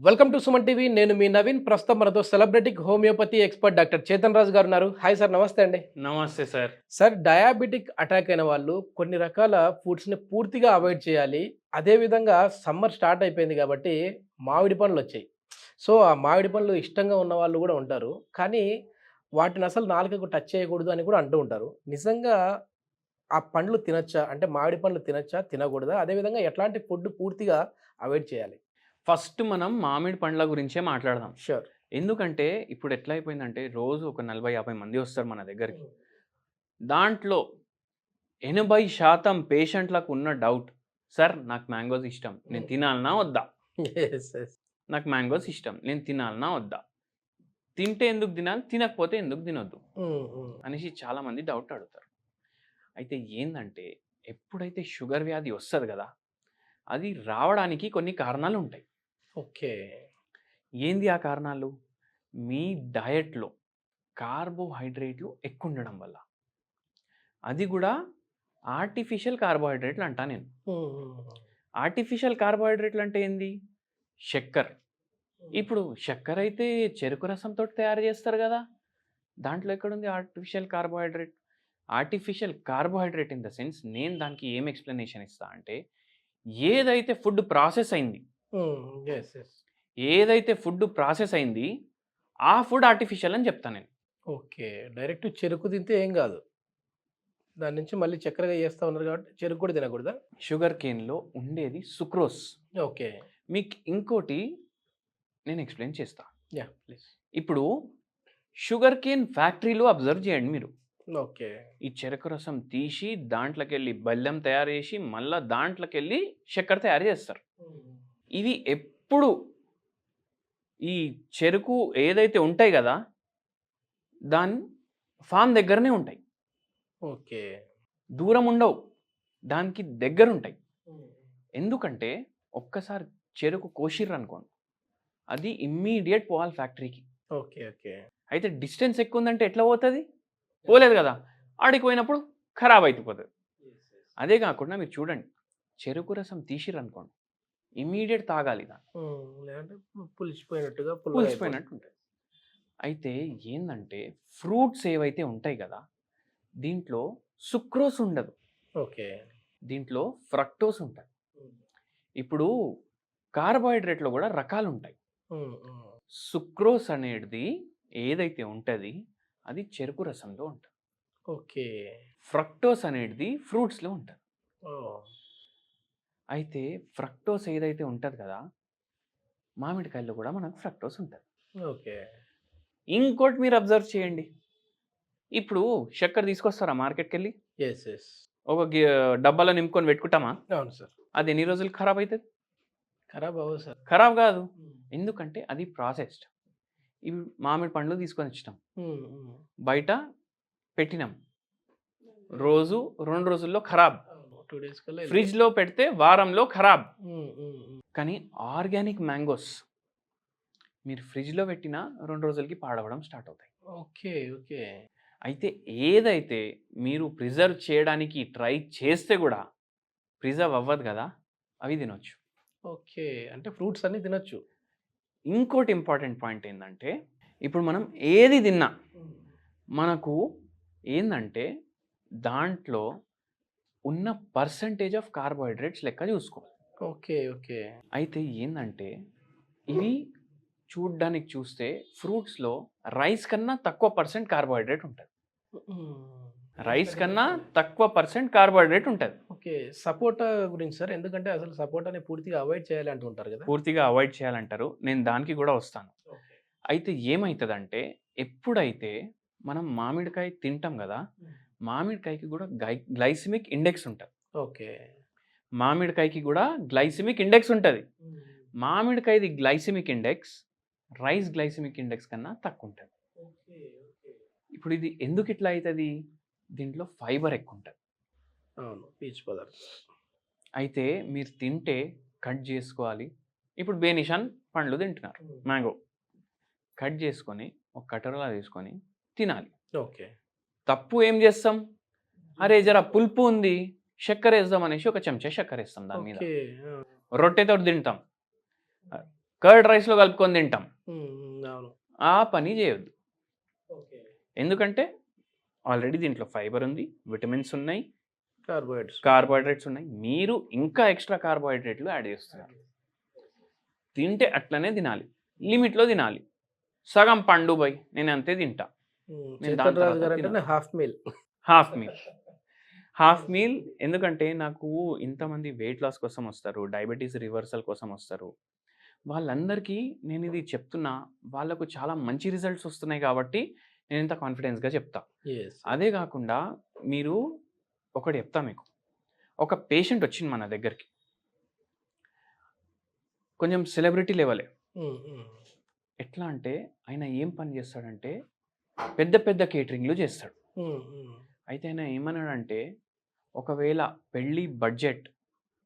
Welcome to Suman TV. నేను మీ నవీన్. ప్రస్తుతం మనతో సెలబ్రిటిక్ హోమియోపతి ఎక్స్పర్ట్ డాక్టర్ చేతన్ రాజు గారు ఉన్నారు. హాయ్ సార్, నమస్తే అండి. నమస్తే సార్. సార్, డయాబెటిక్ అటాక్ అయిన వాళ్ళు కొన్ని రకాల ఫుడ్స్ని పూర్తిగా అవాయిడ్ చేయాలి. అదేవిధంగా సమ్మర్ స్టార్ట్ అయిపోయింది కాబట్టి మామిడి పండ్లు వచ్చాయి. సో ఆ మామిడి పండ్లు ఇష్టంగా ఉన్న వాళ్ళు కూడా ఉంటారు. కానీ వాటిని అసలు నాలుకకు టచ్ చేయకూడదు అని కూడా అంటూ ఉంటారు. నిజంగా ఆ పండ్లు తినచ్చా? అంటే మామిడి పండ్లు తినచ్చా, తినకూడదా? అదేవిధంగా ఎట్లాంటి ఫుడ్ పూర్తిగా అవాయిడ్ చేయాలి? ఫస్ట్ మనం మామిడి పండ్ల గురించే మాట్లాడదాం. షూర్. ఎందుకంటే ఇప్పుడు ఎట్లా అయిపోయిందంటే రోజు ఒక 40-50 మంది వస్తారు మన దగ్గరికి. దాంట్లో 80% పేషెంట్లకు ఉన్న డౌట్, సార్ నాకు మ్యాంగోస్ ఇష్టం, నేను తినాలనా వద్దా? Yes, yes. నాకు మ్యాంగోస్ ఇష్టం, నేను తినాలనా వద్దా? తింటే ఎందుకు తినాలి, తినకపోతే ఎందుకు తినొద్దు అనేసి చాలామంది డౌట్ అడుగుతారు. అయితే ఏందంటే ఎప్పుడైతే షుగర్ వ్యాధి వస్తుంది కదా, అది రావడానికి కొన్ని కారణాలు ఉంటాయి. ఓకే. ఏంది ఆ కారణాలు? మీ డయట్లో కార్బోహైడ్రేట్లు ఎక్కువ ఉండడం వల్ల. అది కూడా ఆర్టిఫిషియల్ కార్బోహైడ్రేట్లు అంటా నేను. ఆర్టిఫిషియల్ కార్బోహైడ్రేట్లు అంటే ఏంది? చక్కెర. ఇప్పుడు చక్కెర అయితే చెరుకు రసంతో తయారు చేస్తారు కదా, దాంట్లో ఎక్కడుంది artificial carbohydrate? Artificial carbohydrate in the sense, నేను దానికి ఏం ఎక్స్ప్లెనేషన్ ఇస్తా అంటే, ఏదైతే ఫుడ్ ప్రాసెస్ అయింది, ఏదైతే ఫుడ్ ప్రాసెస్ అయింది ఆ ఫుడ్ ఆర్టిఫిషియల్ అని చెప్తాను నేను. ఓకే. డైరెక్ట్ చెరుకు తింటే ఏం కాదు. దాని నుంచి మళ్ళీ చక్కెరగా చేస్తా ఉన్నారు కాబట్టి చెరుకు కూడా తినకూడదా? షుగర్ కేన్లో ఉండేది సుక్రోస్. ఓకే. మీకు ఇంకోటి నేను ఎక్స్ప్లెయిన్ చేస్తా. Yeah, please. ఇప్పుడు షుగర్ కేన్ ఫ్యాక్టరీలో అబ్జర్వ్ చేయండి మీరు. ఓకే. ఈ చెరుకు రసం తీసి దాంట్లోకి వెళ్ళి బెల్లం తయారు చేసి మళ్ళీ దాంట్లోకి వెళ్ళి చక్కెర తయారు చేస్తారు. ఇవి ఎప్పుడు ఈ చెరుకు ఏదైతే ఉంటాయి కదా, దాని ఫామ్ దగ్గరనే ఉంటాయి. ఓకే. దూరం ఉండవు, దానికి దగ్గర ఉంటాయి. ఎందుకంటే ఒక్కసారి చెరుకు కోసిర్రు అనుకోండి, అది ఇమ్మీడియట్ పోవాలి ఫ్యాక్టరీకి. ఓకే. ఓకే. అయితే డిస్టెన్స్ ఎక్కువ ఉందంటే ఎట్లా పోతుంది? పోలేదు కదా, ఆడికి పోయినప్పుడు ఖరాబ్ అయిపోతుంది. అదే కాకుండా మీరు చూడండి, చెరుకు రసం తీసిర్రు అనుకోండి, ఇమ్మీడియట్ తాగాలి, లేదంటే పులిసిపోయినట్టుగా పులిసిపోయినట్టు ఉంటుంది. అయితే ఏంటంటే ఫ్రూట్స్ ఏవైతే ఉంటాయి కదా, దీంట్లో సుక్రోస్ ఉండదు. ఓకే. దీంట్లో ఫ్రక్టోస్ ఉంటుంది. ఇప్పుడు కార్బోహైడ్రేట్లో కూడా రకాలు ఉంటాయి. సుక్రోస్ అనేది ఏదైతే ఉంటుంది అది చెరుకు రసంలో ఉంటుంది. ఓకే. ఫ్రక్టోస్ అనేది ఫ్రూట్స్లో ఉంటుంది. అయితే ఫ్రక్టోస్ ఏదైతే ఉంటుంది కదా, మామిడికాయల్లో కూడా మనకు ఫ్రక్టోస్ ఉంటుంది. ఓకే. ఇంకోటి మీరు అబ్జర్వ్ చేయండి, ఇప్పుడు చక్కెర తీసుకొస్తారా మార్కెట్కి వెళ్ళి, ఎస్, ఎస్. ఒక డబ్బాలో నింపుకొని పెట్టుకుంటామా? అవును సార్. అది ఎన్ని రోజులు ఖరాబ్ అవుతుంది? ఖరాబ్ అవ్వదు సార్. ఖరాబ్ కాదు. ఎందుకంటే అది ప్రాసెస్డ్. ఇవి మామిడి పండ్లు తీసుకొని వచ్చినాం, బయట పెట్టినాం, రోజు 2 రోజుల్లో ఖరాబ్. 2 days కల్లా ఫ్రిడ్జ్లో పెడితే వారంలో ఖరాబ్. కానీ ఆర్గానిక్ మ్యాంగోస్ మీరు ఫ్రిడ్జ్లో పెట్టిన 2 రోజులకి పాడవడం స్టార్ట్ అవుతాయి. ఓకే. ఓకే. అయితే ఏదైతే మీరు ప్రిజర్వ్ చేయడానికి ట్రై చేస్తే కూడా ప్రిజర్వ్ అవ్వదు కదా, అవి తినొచ్చు. ఓకే. అంటే ఫ్రూట్స్ అన్నీ తినొచ్చు. ఇంకోటి ఇంపార్టెంట్ పాయింట్ ఏంటంటే, ఇప్పుడు మనం ఏది తిన్నా మనకు ఏంటంటే దాంట్లో ఉన్న పర్సంటేజ్ ఆఫ్ కార్బోహైడ్రేట్స్ లెక్క చూసుకోవాలి. ఓకే. ఓకే. అయితే ఏంటంటే ఇవి చూడ్డానికి చూస్తే ఫ్రూట్స్లో రైస్ కన్నా తక్కువ పర్సెంట్ కార్బోహైడ్రేట్ ఉంటుంది. రైస్ కన్నా తక్కువ పర్సెంట్ కార్బోహైడ్రేట్ ఉంటుంది. ఓకే. సపోటా గురించి సార్, ఎందుకంటే అసలు సపోటాని పూర్తిగా అవాయిడ్ చేయాలి అంటుంటారు కదా? పూర్తిగా అవాయిడ్ చేయాలంటారు, నేను దానికి కూడా వస్తాను. అయితే ఏమవుతుందంటే, ఎప్పుడైతే మనం మామిడికాయ తింటాం కదా, మామిడికాయకి కూడా గ్లైసిమిక్ ఇండెక్స్ ఉంటుంది. ఓకే. మామిడికాయకి కూడా గ్లైసిమిక్ ఇండెక్స్ ఉంటుంది. మామిడికాయది glycemic index rice glycemic index కన్నా తక్కువ ఉంటుంది. ఇప్పుడు ఇది ఎందుకు ఇట్లా అవుతుంది? దీంట్లో ఫైబర్ ఎక్కువ ఉంటుంది. అవును, పీచు పదార్థం. అయితే మీరు తింటే కట్ చేసుకోవాలి. ఇప్పుడు బేనిషాన్ పండ్లు తింటున్నారు, మ్యాంగో కట్ చేసుకొని ఒక కటోరలా తీసుకొని తినాలి. ఓకే. తప్పు ఏం చేస్తాం? అరే జర పులుపు ఉంది, చక్కెర వేద్దాం అనేసి ఒక చెంచా చక్కెర వేస్తాం దాని మీద. రొట్టెతో తింటాం, కర్డ్ రైస్లో కలుపుకొని తింటాం. అవును. ఆ పని చేయొద్దు. ఓకే. ఎందుకంటే ఆల్రెడీ దీంట్లో ఫైబర్ ఉంది, విటమిన్స్ ఉన్నాయి, కార్బోహైడ్రేట్స్. కార్బోహైడ్రేట్స్ ఉన్నాయి. మీరు ఇంకా ఎక్స్ట్రా కార్బోహైడ్రేట్లు యాడ్ చేస్తున్నారు. తింటే అట్లనే తినాలి, లిమిట్లో తినాలి. సగం పండు బై నేను అంతే తింటా. నేను దాని చైతన్ రాజు తర్వాత గారు అంటే తినను. Half meal. హాఫ్ మీల్ ఎందుకంటే నాకు ఇంతమంది వెయిట్ లాస్ కోసం వస్తారు, డయాబెటీస్ రివర్సల్ కోసం వస్తారు. వాళ్ళందరికీ నేను ఇది చెప్తున్నా, వాళ్ళకు చాలా మంచి రిజల్ట్స్ వస్తున్నాయి కాబట్టి నేను ఇంత కాన్ఫిడెన్స్గా చెప్తా. యెస్. అదే కాకుండా మీరు ఒకటి చెప్తా మీకు. ఒక పేషెంట్ వచ్చింది మన దగ్గరికి, కొంచెం సెలబ్రిటీ లెవెలే. ఎట్లా అంటే ఆయన ఏం పని చేస్తాడంటే పెద్ద పెద్ద కేటరింగ్లు చేస్తాడు. అయితే ఆయన ఏమన్నాడంటే ఒకవేళ పెళ్ళి బడ్జెట్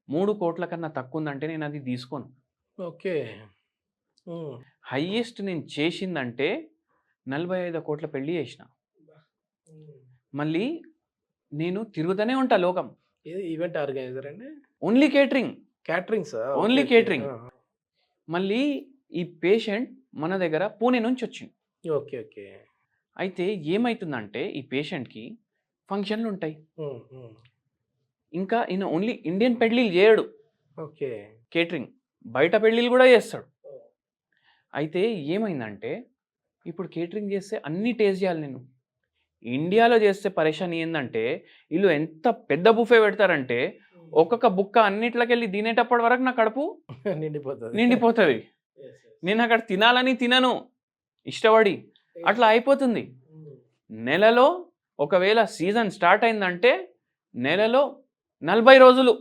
3 కోట్ల కన్నా తక్కువ ఉందంటే నేను అది తీసుకోను. ఓకే. హైయెస్ట్ నేను చేసిందంటే 45 కోట్ల పెళ్ళి చేసిన. మళ్ళీ నేను తిరుగుతూనే ఉంటా లోకం. ఇది ఈవెంట్ ఆర్గనైజర్ అండి? Only catering. Caterings? Only catering. మళ్ళీ ఈ పేషెంట్ మన దగ్గర పూణే నుంచి వచ్చింది. ఓకే. ఓకే. అయితే ఏమవుతుందంటే ఈ పేషెంట్కి ఫంక్షన్లు ఉంటాయి. ఇంకా ఈయన ఓన్లీ ఇండియన్ పెళ్ళిళ్ళు చేయడు. ఓకే. కేటరింగ్ బయట పెళ్ళిళ్ళు కూడా చేస్తాడు. అయితే ఏమైందంటే ఇప్పుడు కేటరింగ్ చేస్తే అన్నీ టేస్ట్ చేయాలి నేను. ఇండియాలో చేస్తే పరేషాన్ ఏంటంటే వీళ్ళు ఎంత పెద్ద బుఫే పెడతారంటే ఒక్కొక్క బుక్క అన్నిట్లకెళ్ళి తినేటప్పటి వరకు నా కడుపు నిండిపోతుంది. నేను అక్కడ తినాలని తినను ఇష్టపడి, అట్లా అయిపోతుంది. నెలలో ఒకవేళ సీజన్ స్టార్ట్ అయిందంటే నెలలో 40 రోజులు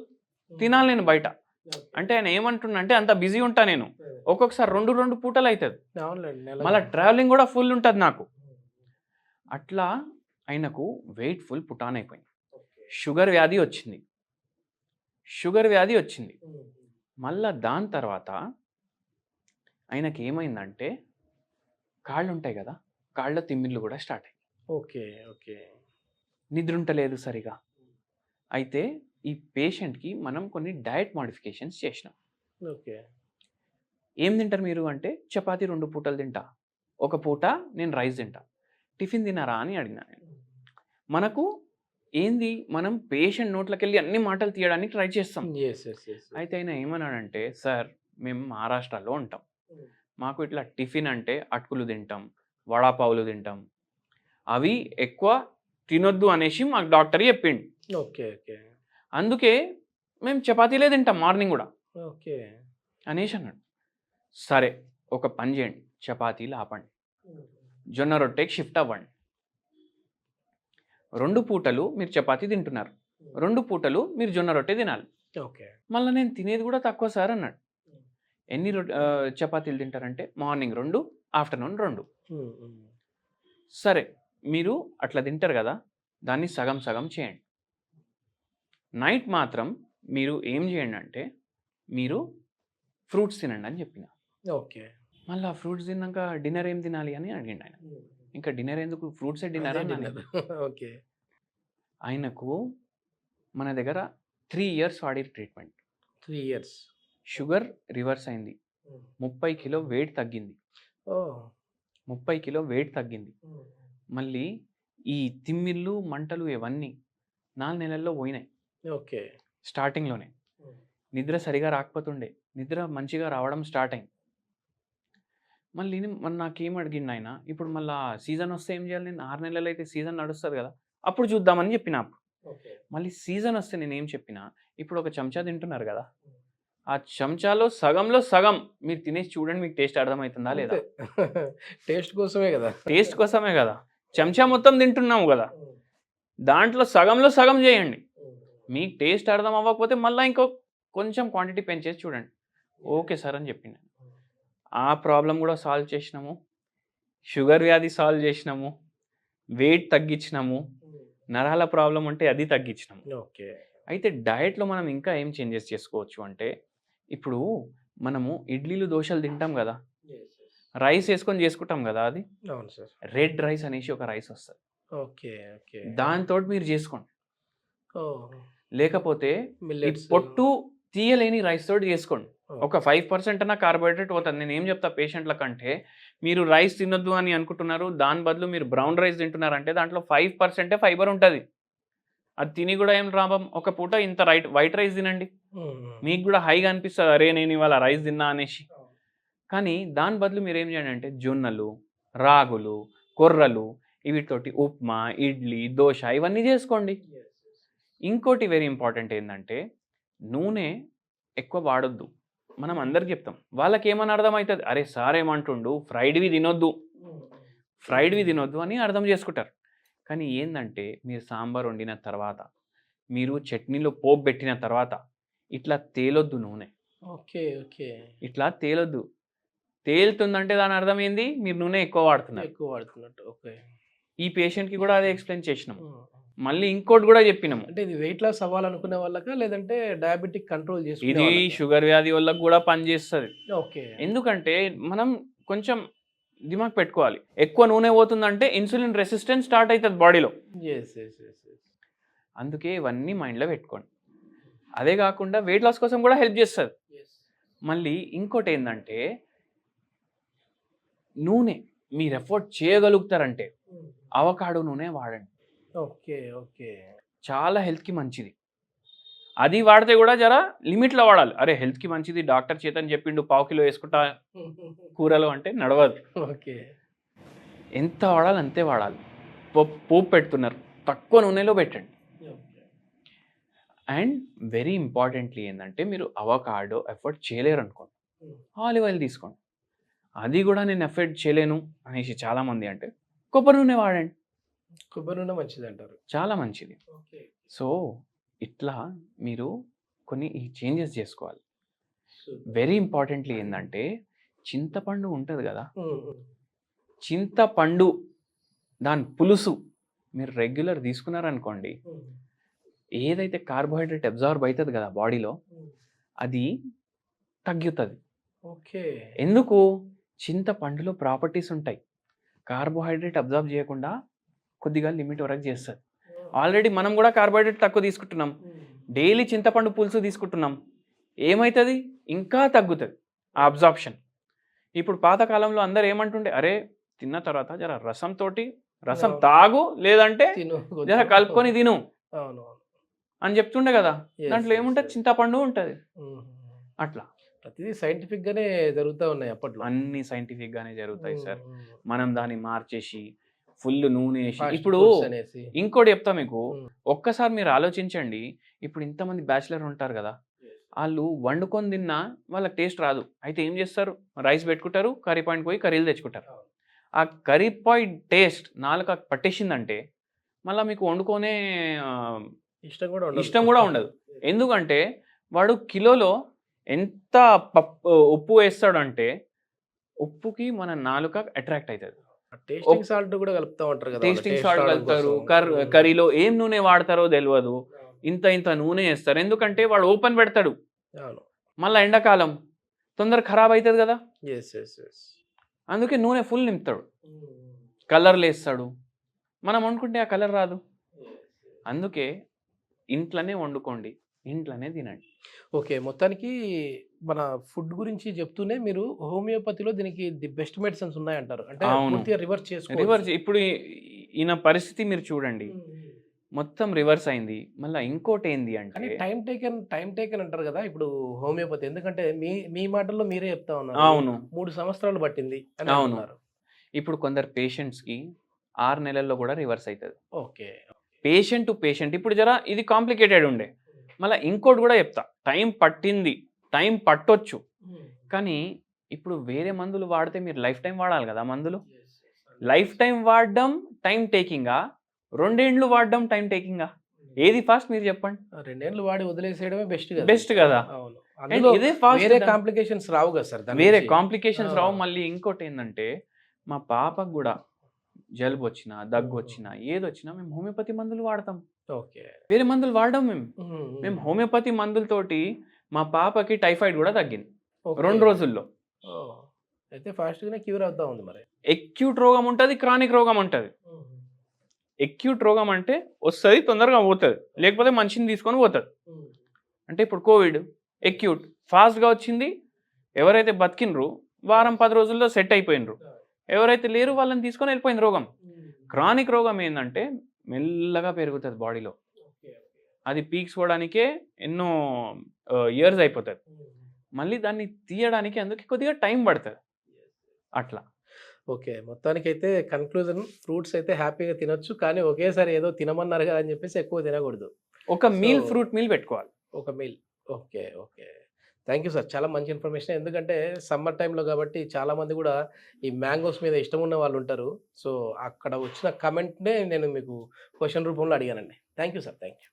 తినాలి నేను బయట. అంటే ఆయన ఏమంటున్నా అంటే అంత బిజీ ఉంటా నేను, ఒక్కొక్కసారి 2 పూటలు అవుతుంది. మళ్ళీ ట్రావెలింగ్ కూడా ఫుల్ ఉంటుంది నాకు. అట్లా ఆయనకు వెయిట్ ఫుల్ పుటాన్ అయిపోయింది. షుగర్ వ్యాధి వచ్చింది. మళ్ళా దాని తర్వాత ఆయనకి ఏమైందంటే కాళ్ళు ఉంటాయి కదా, కాళ్ళ తిమ్మిళ్ళు కూడా స్టార్ట్ అయ్యాయి. ఓకే. ఓకే. నిద్ర ఉంటలేదు సరిగా. అయితే ఈ పేషెంట్కి మనం కొన్ని డయట్ మోడిఫికేషన్స్ చేసినాం. ఓకే. ఏం తింటారు మీరు అంటే చపాతీ 2 పూటలు తింటా, ఒక పూట నేను రైస్ తింటా. టిఫిన్ తినారా అని అడిగినా నేను. మనకు ఏంది, మనం పేషెంట్ నోట్లోకి వెళ్ళి అన్ని మాటలు తీయడానికి ట్రై చేస్తాం. అయితే ఆయన ఏమన్నాడంటే సార్ మేము మహారాష్ట్రలో ఉంటాం, మాకు ఇట్లా టిఫిన్ అంటే అటుకులు తింటాం, వడాపావులు తింటాం, అవి ఎక్కువ తినొద్దు అనేసి మాకు డాక్టర్ చెప్పిండు. ఓకే. ఓకే. అందుకే మేము చపాతీలే తింటాం మార్నింగ్ కూడా ఓకే అనేసి అన్నాడు. సరే ఒక పని చేయండి, చపాతీలు ఆపండి, జొన్న రొట్టెకి షిఫ్ట్ అవ్వండి. 2 పూటలు మీరు చపాతీ తింటున్నారు, 2 పూటలు మీరు జొన్న రొట్టె తినాలి. ఓకే. మళ్ళీ నేను తినేది కూడా తక్కువ సార్ అన్నాడు. ఎన్ని చపాతీలు తింటారంటే మార్నింగ్ 2, ఆఫ్టర్నూన్ 2. సరే మీరు అట్లా తింటారు కదా, దాన్ని సగం సగం చేయండి. నైట్ మాత్రం మీరు ఏం చేయండి అంటే మీరు ఫ్రూట్స్ తినండి అని చెప్పిన. ఓకే. మళ్ళీ ఫ్రూట్స్ తిన్నాక డిన్నర్ ఏం తినాలి అని అడిగిండు ఆయన. ఇంకా డిన్నర్ ఎందుకు, ఫ్రూట్సే డిన్నర్ అని. ఓకే. ఆయనకు మన దగ్గర 3 years వాడి ట్రీట్మెంట్. 3 years. షుగర్ రివర్స్ అయింది, 30 కిలో వెయిట్ తగ్గింది. 30 కిలో వెయిట్ తగ్గింది. మళ్ళీ ఈ తిమ్మిళ్ళు మంటలు ఇవన్నీ 4 నెలల్లో పోయినాయి. ఓకే. స్టార్టింగ్లోనే నిద్ర సరిగా రాకపోతుండే, నిద్ర మంచిగా రావడం స్టార్ట్ అయింది. మళ్ళీ నాకేం అడిగిండు ఆయన, ఇప్పుడు మళ్ళీ సీజన్ వస్తే ఏం చేయాలి నేను, 6 నెలలు అయితే సీజన్ నడుస్తుంది కదా, అప్పుడు చూద్దామని చెప్పిన. మళ్ళీ సీజన్ వస్తే నేను ఏం చెప్పినా, ఇప్పుడు ఒక చెంచా తింటున్నారు కదా, ఆ చెంచాలో సగంలో సగం మీరు తినేసి చూడండి, మీకు టేస్ట్ అర్థమవుతుందా లేదా. టేస్ట్ కోసమే కదా, చెంచా మొత్తం తింటున్నాము కదా, దాంట్లో సగంలో సగం చేయండి. మీకు టేస్ట్ అర్థం అవ్వకపోతే మళ్ళీ ఇంకో కొంచెం క్వాంటిటీ పెంచేసి చూడండి. ఓకే సార్ అని చెప్పింది. ఆ ప్రాబ్లం కూడా సాల్వ్ చేసినాము, షుగర్ వ్యాధి సాల్వ్ చేసినాము, వెయిట్ తగ్గించినాము, నరాల ప్రాబ్లం ఉంటే అది తగ్గించినాము. ఓకే. అయితే డయట్లో మనం ఇంకా ఏం చేంజెస్ చేసుకోవచ్చు అంటే, ఇప్పుడు మనము ఇడ్లీలు దోశలు తింటాం కదా, రైస్ వేసుకొని చేసుకుంటాం కదా, అది అవును సార్, రెడ్ రైస్ అనేసి ఒక రైస్ వస్తుంది. ఓకే. దాంతో దాంతో మీరు చేసుకోండి. ఓ లేకపోతే ఈ మిల్లెట్స్. పొట్టు తీయలేని రైస్ తోటి చేసుకోండి. ఓకే. ఒక 5% అన్న కార్బోహైడ్రేట్ పోతుంది. నేను ఏం చెప్తా పేషెంట్ల కంటే, మీరు రైస్ తినొద్దు అని అనుకుంటున్నారు, దాని బదులు మీరు బ్రౌన్ రైస్ తింటున్నారంటే దాంట్లో 5% ఫైబర్ ఉంటుంది. అది తిని కూడా ఏం లాభం, ఒక పూట ఇంత వైట్ రైస్ తినండి, మీకు కూడా హైగా అనిపిస్తుంది, అరే నేను ఇవాళ రైస్ తిన్నా అనేసి. కానీ దాని బదులు మీరు ఏం చేయండి అంటే జొన్నలు, రాగులు, కొర్రలు, వీటితోటి ఉప్మా, ఇడ్లీ, దోశ ఇవన్నీ చేసుకోండి. ఇంకోటి వెరీ ఇంపార్టెంట్ ఏంటంటే నూనె ఎక్కువ వాడొద్దు. మనం అందరికి చెప్తాం, వాళ్ళకి ఏమని అర్థమవుతుంది, అరే సార్ ఏమంటుండు ఫ్రైడ్వి తినొద్దు అని అర్థం చేసుకుంటారు. కానీ ఏంటంటే మీరు సాంబార్ వండిన తర్వాత, మీరు చట్నీలో పోపు పెట్టిన తర్వాత ఇట్లా తేలొద్దు నూనె. ఓకే. ఓకే. ఇట్లా తేలొద్దు. తేలుతుందంటే దాని అర్థం ఏంది, మీరు నూనె ఎక్కువ వాడుతున్నారు. ఎక్కువ వాడుతున్నట్టు. ఓకే. ఈ పేషెంట్కి కూడా అదే ఎక్స్ప్లెయిన్ చేసినాం. మళ్ళీ ఇంకోటి కూడా చెప్పినాము, అంటే ఇది వెయిట్ లాస్ అవ్వాలనుకునే వాళ్ళకా, లేదంటే డయాబెటిక్ కంట్రోల్ చేసుకునే ఇది వాళ్ళకా? షుగర్ వ్యాధి వాళ్ళకి కూడా పనిచేస్తుంది. ఓకే. ఎందుకంటే మనం కొంచెం దిమాగ్ పెట్టుకోవాలి, ఎక్కువ నూనె పోతుందంటే ఇన్సులిన్ రెసిస్టెన్స్ స్టార్ట్ అవుతుంది బాడీలో. యెస్. యెస్. యెస్. యెస్. అందుకే ఇవన్నీ మైండ్లో పెట్టుకోండి. అదే కాకుండా వెయిట్ లాస్ కోసం కూడా హెల్ప్ చేస్తుంది. యెస్. మళ్ళీ ఇంకోటి ఏంటంటే నూనె మీరు ఎఫోర్డ్ చేయగలుగుతారంటే అవకాడో నూనె వాడండి. ఓకే. ఓకే. చాలా హెల్త్కి మంచిది. అది వాడితే కూడా జర లిమిట్లో వాడాలి. అరే హెల్త్కి మంచిది డాక్టర్ చేతని చెప్పిండు 1/2 కిలో వేసుకుంటా కూరలో అంటే నడవదు. ఓకే. ఎంత వాడాలి అంతే వాడాలి. పోపు పెడుతున్నారు, తక్కువ నూనెలో పెట్టండి. ఓకే. అండ్ వెరీ ఇంపార్టెంట్లీ ఏంటంటే మీరు అవకాడో ఎఫర్ట్ చేయలేరు అనుకోండి, ఆలివ్ ఆయిల్ తీసుకోండి. అది కూడా నేను ఎఫర్ట్ చేయలేను అనేసి చాలామంది అంటే కొబ్బరి నూనె వాడండి, కొబ్బరి నూనె మంచిదంటారు. చాలా మంచిది. ఓకే. సో ఇట్లా మీరు కొన్ని ఈ చేంజెస్ చేసుకోవాలి. సూపర్. వెరీ ఇంపార్టెంట్లీ ఏంటంటే చింతపండు ఉంటుంది కదా, హ్మ్. హ్మ్. చింతపండు దాని పులుసు మీరు రెగ్యులర్ తీసుకున్నారనుకోండి, హ్మ్. ఏదైతే కార్బోహైడ్రేట్ అబ్జార్బ్ అవుతుంది కదా బాడీలో, హ్మ్. అది తగ్గుతుంది. ఓకే. ఎందుకు, చింతపండులో ప్రాపర్టీస్ ఉంటాయి, కార్బోహైడ్రేట్ అబ్జార్బ్ చేయకుండా కొద్దిగా లిమిట్ వరకు చేస్తుంది. ఆల్రెడీ మనం కూడా కార్బోహైడ్రేట్ తక్కువ తీసుకుంటున్నాం, డైలీ చింతపండు పులుసు తీసుకుంటున్నాం, ఏమవుతుంది, ఇంకా తగ్గుతుంది ఆ అబ్జార్ప్షన్. ఇప్పుడు పాతకాలంలో అందరు ఏమంటుండే, అరే తిన్న తర్వాత జర రసం తాగు, లేదంటే తిను జర కొంచెం. కలుపుకొని తిను అవును. అని చెప్తుండే కదా. Yes, దాంట్లో yes, ఏముంటుంది, yes. చింతపండు ఉంటుంది. హ్మ్. అట్లా ప్రతిదీ సైంటిఫిక్ గానే జరుగుతూ ఉన్నాయి అప్పట్లో. అన్ని సైంటిఫిక్ గానే జరుగుతాయి సార్. హ్మ్. మనం దాన్ని మార్చేసి ఫుల్ నూనె వేసి, Fast ఇప్పుడు foods అనేసి. ఇంకోటి చెప్తా మీకు, హ్మ్. ఒక్కసారి మీరు ఆలోచించండి, ఇప్పుడు ఇంతమంది బ్యాచిలర్ ఉంటారు కదా, వాళ్ళు వండుకొని తిన్నా వాళ్ళకి టేస్ట్ రాదు. అయితే ఏం చేస్తారు, రైస్ పెట్టుకుంటారు, కర్రీ పాయింట్ పోయి కర్రీలు తెచ్చుకుంటారు. ఆ కర్రీ పాయింట్ టేస్ట్ నాలుక పట్టేసిందంటే మళ్ళీ మీకు వండుకొనే ఇష్టం కూడా ఉండదు. ఎందుకంటే వాడు కిలోలో ఎంత ఉప్పు వేస్తాడు అంటే ఉప్పుకి మన నాలుక అట్రాక్ట్ అవుతుంది. టేస్టింగ్ సాల్ట్ కూడా కలుపుతా ఉంటారు కదా. టేస్టింగ్ సాల్ట్ కలుపుతారు, కర్రీలో ఏం నూనె వాడతారో తెలియదు, ఇంత నూనె వేస్తారు. ఎందుకంటే వాడు ఓపెన్ పెడతాడు, మళ్ళీ ఎండాకాలం తొందర ఖరాబ్ అవుతుంది కదా, అందుకే నూనె ఫుల్ నింపుతాడు, కలర్లు వేస్తాడు. మనం వండుకుంటే ఆ కలర్ రాదు. అందుకే ఇంట్లోనే వండుకోండి, ఇంట్లోనే తినండి. ఓకే. మొత్తానికి మన ఫుడ్ గురించి చెప్తూనే మీరు హోమియోపతిలో దీనికి ది బెస్ట్ మెడిసిన్స్ ఉన్నాయంటారు. అంటే పూర్తిగా రివర్స్ చేసుకోవచ్చు. ఇప్పుడు ఈయన పరిస్థితి మీరు చూడండి, మొత్తం రివర్స్ అయింది. మళ్ళీ ఇంకోటి ఏంది అంటే టైం టేకెన్ అంటారు కదా ఇప్పుడు హోమియోపతి. ఎందుకంటే మీ మాటల్లో మీరే చెప్తా ఉన్నారు, అవును 3 సంవత్సరాలు పట్టింది అని అవును. అంటున్నారు. ఇప్పుడు కొందరు పేషెంట్స్కి 6 నెలల్లో కూడా రివర్స్ అవుతుంది. ఓకే. Patient to patient. ఇప్పుడు జరా ఇది కాంప్లికేటెడ్ ఉండే. మళ్ళీ ఇంకోటి కూడా చెప్తా, టైం పట్టొచ్చు, కానీ ఇప్పుడు వేరే మందులు వాడితే మీరు లైఫ్ టైం వాడాలి కదా. మందులు లైఫ్ టైం వాడడం టైం టేకింగా, 2 ఏండ్లు వాడడం టైం టేకింగా, ఏది ఫాస్ట్ మీరు చెప్పండి. 2 ఏళ్ళు వాడి వదిలేసేయడమే బెస్ట్ కదా. అవును. ఇదే ఫాస్ట్, వేరే కాంప్లికేషన్స్ రావు కదా సార్. వేరే కాంప్లికేషన్స్ రావు. మళ్ళీ ఇంకోటి ఏంటంటే మా పాపకు కూడా జలుబు వచ్చినా, దగ్గు వచ్చినా, ఏదొచ్చినా మేము హోమియోపతి మందులు వాడతాం. ఓకే. వేరే మందులు వాడడం మేము హోమియోపతి మందులతోటి మా పాపకి టైఫాయిడ్ కూడా తగ్గింది 2 రోజుల్లో. అయితే ఫాస్ట్ గానే క్యూర్ అవుతా ఉంది. మరి ఎక్యూట్ రోగం ఉంటుంది, క్రానిక్ రోగం ఉంటుంది. ఎక్యూట్ రోగం అంటే వస్తుంది తొందరగా పోతుంది, లేకపోతే మనిషిని తీసుకొని పోతుంది. అంటే ఇప్పుడు కోవిడ్ ఎక్యూట్ ఫాస్ట్గా వచ్చింది. ఎవరైతే బతికినరు వారం 10 రోజుల్లో సెట్ అయిపోయినరు. ఎవరైతే లేరు వాళ్ళని తీసుకొని వెళ్ళిపోయింది రోగం. క్రానిక్ రోగం ఏంటంటే మెల్లగా పెరుగుతుంది బాడీలో. అది పీక్స్ పోవడానికే ఎన్నో ఇయర్స్ అయిపోతుంది. మళ్ళీ దాన్ని తీయడానికి అందుకే కొద్దిగా టైం పడుతుంది. అట్లా ఓకే. మొత్తానికైతే కన్క్లూజన్ ఫ్రూట్స్ అయితే హ్యాపీగా తినొచ్చు. కానీ ఒకేసారి ఏదో తినమన్నారు కదా అని చెప్పేసి ఎక్కువ తినకూడదు. ఒక మీల్ సో ఫ్రూట్ మీల్ పెట్టుకోవాలి. ఒక meal. Okay. Okay. Thank you sir. చాలా మంచి ఇన్ఫర్మేషన్. ఎందుకంటే సమ్మర్ టైమ్‌లో కాబట్టి చాలామంది గూడా ఈ మ్యాంగోస్ మీద ఇష్టం ఉన్న వాళ్ళుంటారు. సో అక్కడ వచ్చిన కమెంట్‌నే నేను మీకు క్వెషన్ రూపంలో అడిగానండి. Thank you sir. Thank you.